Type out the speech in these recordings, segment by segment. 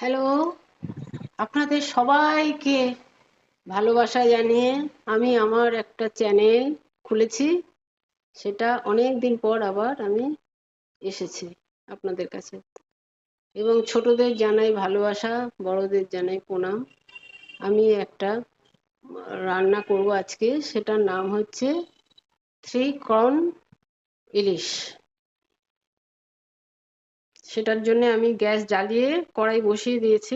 Hello, আপনাদের সবাইকে ভালোবাসা জানিয়ে আমি আমার একটা চ্যানেল খুলেছি। সেটা অনেক দিন পর আবার আমি এসেছি আপনাদের কাছে, এবং ছোটদের জানাই ভালোবাসা, বড়দের জানাই প্রণাম। আমি একটা রান্না করব আজকে, সেটার নাম হচ্ছে 3 কর্ন ইলিশ। সেটার জন্য আমি গ্যাস জ্বালিয়ে কড়াই বসিয়ে দিয়েছি।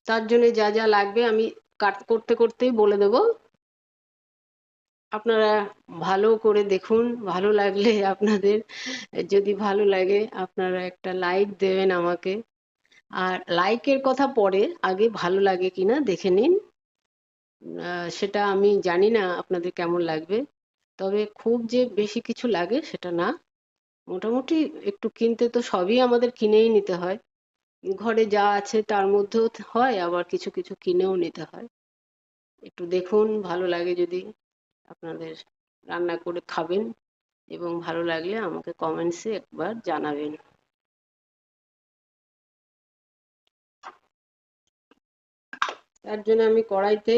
তার জন্য যা যা লাগবে আমি কাট করতে করতেই বলে দেবো। আপনারা ভালো করে দেখুন, ভালো লাগলে আপনাদের, যদি ভালো লাগে আপনারা একটা লাইক দেবেন আমাকে। আর লাইকের কথা পরে, আগে ভালো লাগে কিনা দেখে নিন। সেটা আমি জানি না আপনাদের কেমন লাগবে, তবে খুব যে বেশি কিছু লাগে সেটা না। মোটামুটি একটু কিনতে তো সবই আমাদের কিনেই নিতে হয়, ঘরে যা আছে তার মধ্যেও হয়, আবার কিছু কিছু কিনেও নিতে হয়। একটু দেখুন, ভালো লাগে যদি আপনাদের, রান্না করে খাবেন, এবং ভালো লাগলে আমাকে কমেন্টসে একবার জানাবেন। তার জন্য আমি কড়াইতে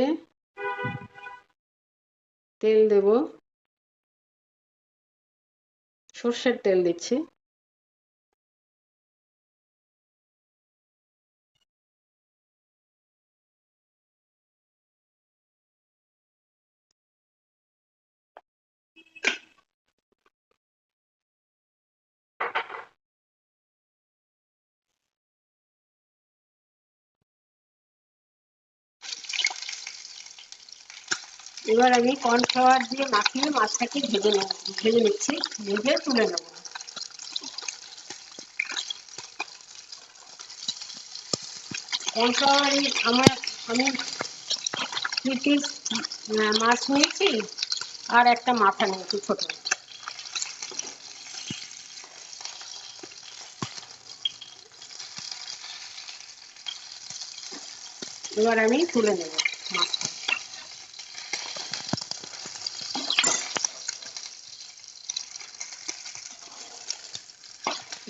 তেল দেব, সর্ষের তেল দিচ্ছি। এবার আমি কর্নফ্লাওয়ার দিয়ে মাখিয়ে মাছটাকে ভেজে নিচ্ছি, ভেজে তুলে নেব। কর্নফ্লাওয়ার আমি 3 পিস মাছ নিয়েছি, আর একটা মাথা নিয়েছি ছোট। এবার আমি তুলে নেব মাছটা।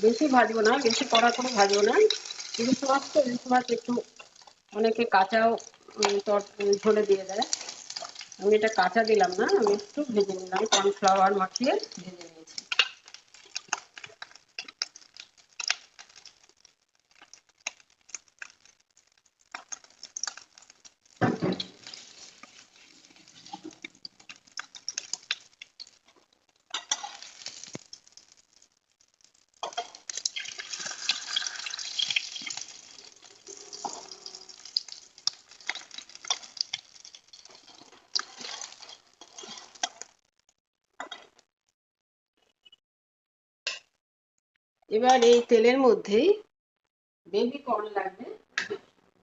বেশি ভাজবো না, বেশি কড়া করে ভাজবো না। ইলিশ মাছ তো, ইলিশ মাছ একটু অনেকে কাঁচাও ঝোলে দিয়ে দেয়। আমি এটা কাঁচা দিলাম না, আমি একটু ভেজে নিলাম, কর্নফ্লাওয়ার মাখিয়ে ভেজে নিয়েছি। এবার এই তেলের মধ্যেই বেবি কর্ন লাগবে,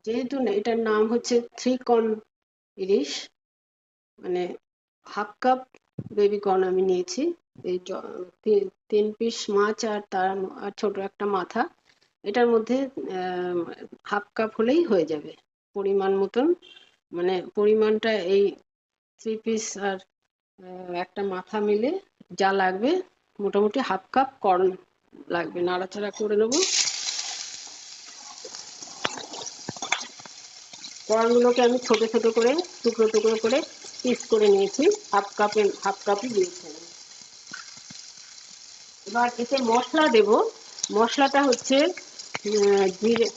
যেহেতু এটার নাম হচ্ছে 3 কর্ন ইলিশ, মানে 1/2 কাপ বেবি কর্ন আমি নিয়েছি। এই 3 পিস মাছ আর আর ছোট একটা মাথা, এটার মধ্যে 1/2 কাপ হলেই হয়ে যাবে পরিমাণ মতন। মানে পরিমাণটা এই 3 পিস আর একটা মাথা মিলে যা লাগবে, মোটামুটি 1/2 কাপ কর্ন লাগবে। নাড়াচাড়া করে নেবো। কর্নগুলোকে আমি ছোট ছোট করে, টুকরো টুকরো করে পিস করে নিয়েছি। 1/2 কাপই দিয়েছি। এবার এতে মশলা দেব। মশলাটা হচ্ছে জিরে,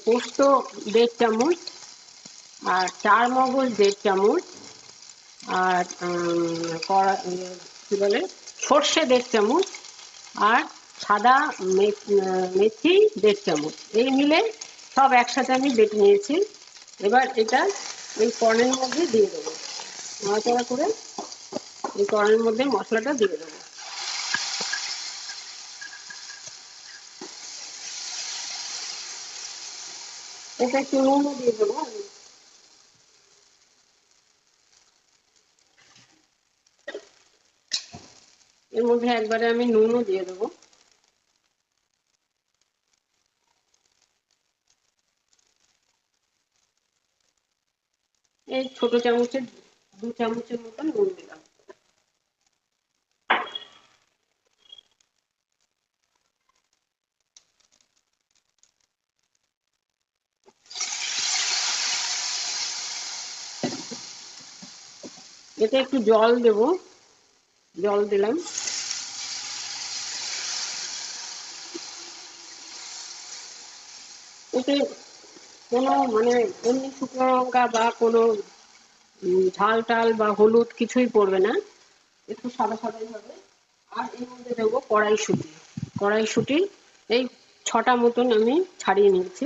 পোস্ত 1.5 চামচ, আর চার মগজ 1.5 চামচ, আর কি বলে, সর্ষে 1.5 চামচ, আর সাদা মেথি 1.5 চামচ। এই মিলে সব একসাথে আমি বেটে নিয়েছি। এবার এটা এই কর্নের মধ্যে দিয়ে দেবো, নাড়াচাড়া করে এই কর্নের মধ্যে মশলাটা দিয়ে দেবো। এটা একটু নুনও দিয়ে দেবো। এর মধ্যে একবারে আমি নুনও দিয়ে দেবো। এই ছোট চামচের 2 চামচের মতন নুন দিলাম। এতে একটু জল দেব, জল দিলাম। এতে কোনো মানে এমনি শুকনো লঙ্কা বা কোনো ঝাল টাল বা হলুদ কিছুই পড়বে না, একটু সাদা সাদাই হবে। আর এর মধ্যে দেবো কড়াইশুঁটি। কড়াইশুঁটি এই 6টা মতন আমি ছাড়িয়ে নিয়েছি,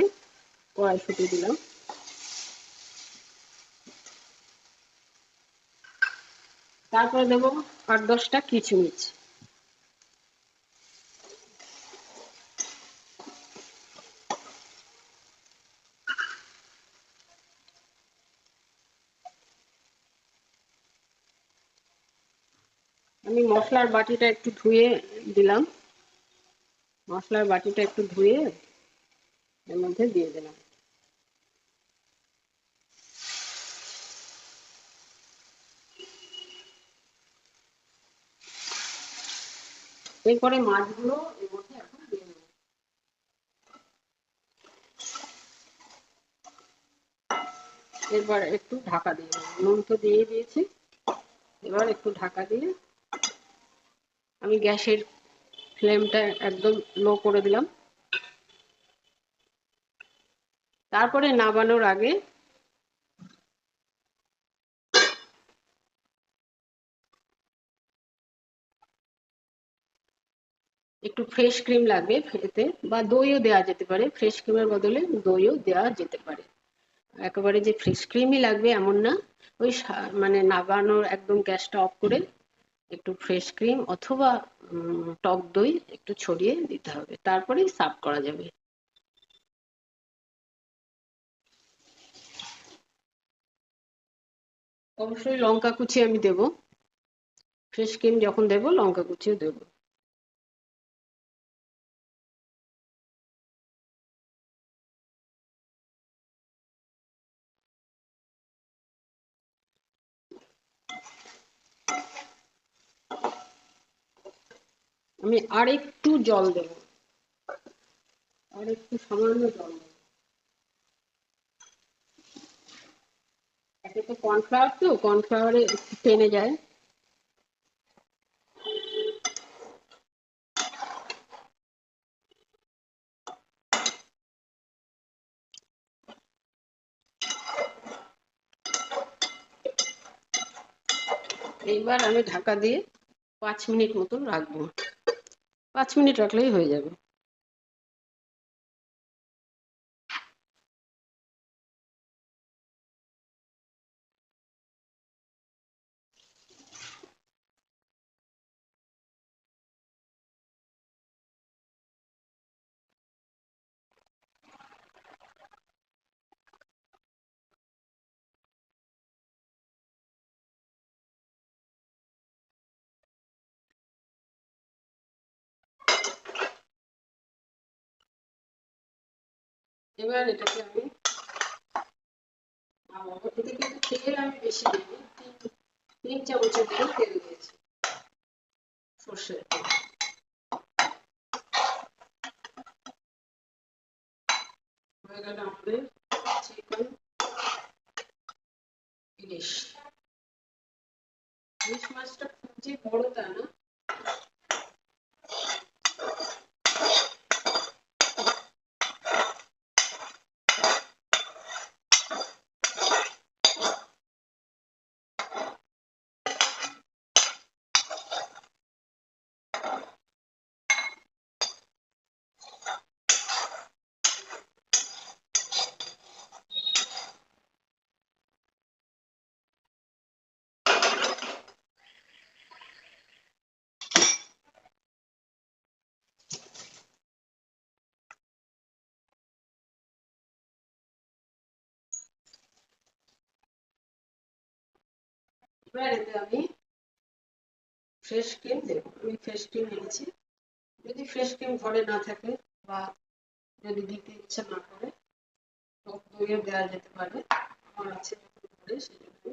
কড়াইশুঁটি দিলাম। তারপরে দেবো 8-10টা কিশমিশ। আমি মশলার বাটিটা একটু ধুয়ে দিলাম, মশলার বাটিটা একটু ধুয়ে এর মধ্যে দিয়ে দিলাম। এরপরে মাছগুলো এর মধ্যে এখন দিয়ে দেবো। এরপর একটু ঢাকা দিয়ে দেবো, নুন তো দিয়ে দিয়েছি। এবার একটু ঢাকা দিয়ে আমি গ্যাসের ফ্লেমটা একদম লো করে দিলাম। তারপরে নামানোর আগে একটু ফ্রেশ ক্রিম লাগবে এতে, বা দইও দেওয়া যেতে পারে, ফ্রেশ ক্রিমের বদলে দইও দেওয়া যেতে পারে। একেবারে যে ফ্রেশ ক্রিমই লাগবে এমন না, ওই মানে নামানোর একদম গ্যাসটা অফ করে একটু ফ্রেশ ক্রিম অথবা টক দই একটু ছড়িয়ে দিতে হবে, তারপরেই সার্ভ করা যাবে। অবশ্যই লঙ্কা কুচি আমি দেবো, ফ্রেশ ক্রিম যখন দেবো লঙ্কা কুচিও দেবো। আমি আর একটু জল দেবো, আর একটু সামান্য জল দেবো। একে তো কর্নফ্লাওয়ার, তো কর্নফ্লাওয়ারে একটু টেনে যায়। এইবার আমি ঢাকা দিয়ে 5 মিনিট মতন রাখবো, 5 মিনিট রাখলেই হয়ে যাবে। এবার এটাকে আমি এতে কিন্তু তেল আমি বেশি দিইনি, 3 চামচের মতো তেল দিয়েছি, সর্ষের তেল। হয়ে গেল আমাদের চিকেন ইলিশ। ইলিশ মাছটা খুব যে বড় তা না, এবার এতে আমি ফ্রেশ ক্রিম দেবো। আমি ফ্রেশ ক্রিম এনেছি, যদি ফ্রেশ ক্রিম ঘরে না থাকে বা যদি দিতে ইচ্ছে না করে টক দইও দেওয়া যেতে পারে, আমার আছে ঘরে সেই জন্য।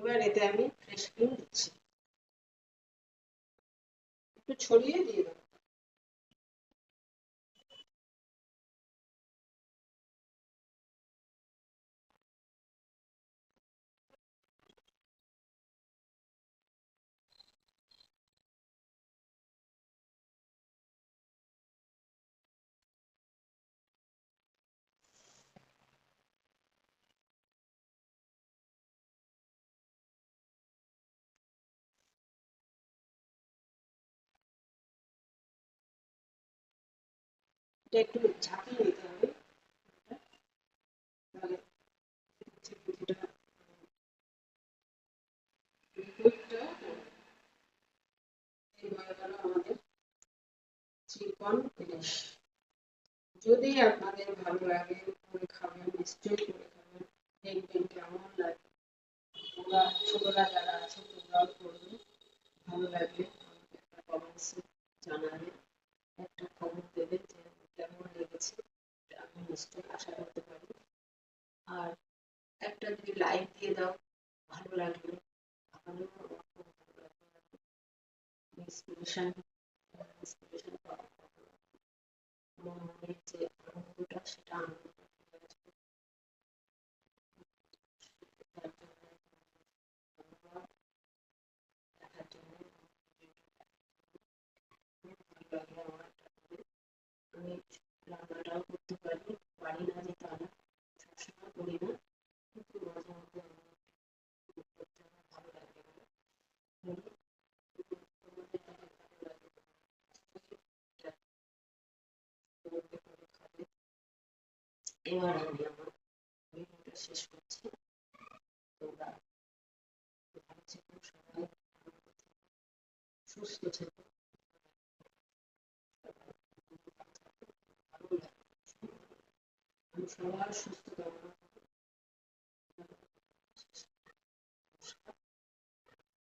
এবার এতে আমি ফ্রেশ ক্রিম দিচ্ছি, একটু ছড়িয়ে দিয়ে দেবো। এটা একটু ঝাঁকিয়ে নিতে হবে, তাহলে কিছুটা লিকুইডটা এই হয়ে গেল আমাদের চিকন ইলিশ। যদি আপনাদের ভালো লাগে করে খাবেন, নিশ্চয়ই করে খাবেন, দেখবেন কেমন লাগে। তোমরা ছোটরা যারা আছে তোমরাও করবে, ভালো লাগলে আমাকে একটা কমেন্টসে জানাবে, একটা খবর দেবে যে কেমন লেগেছে, আমি নিশ্চয়ই আশা করতে পারি। আর একটা যদি লাইক দিয়ে দাও ভালো লাগবে, আমারও আমার খুব ভালো লাগবে, ইন্সপিরেশন ইন্সপিরেশন পাওয়া, আমার মনের যে আনন্দটা সেটা আনন্দ দেখার জন্য ধন্যবাদ। দেখার জন্য খুব ভালো লাগলো আমার এটা করে। আমি রান্নাটাও করতে পারি, পারি না যে তা না, সবসময় করি না, কিন্তু মাঝে মধ্যে আমার করতে আমার ভালো লাগে বলে করি। তোমাদের যদি ভালো লাগে এটা করবে, করে খাবে। এবার আমি আমার ভিডিওটা শেষ করছি। তোমরা ভালো থেকো, সবাই সুস্থ থেকো, ভালো লাগে, আমি সবার সুস্থ কামনা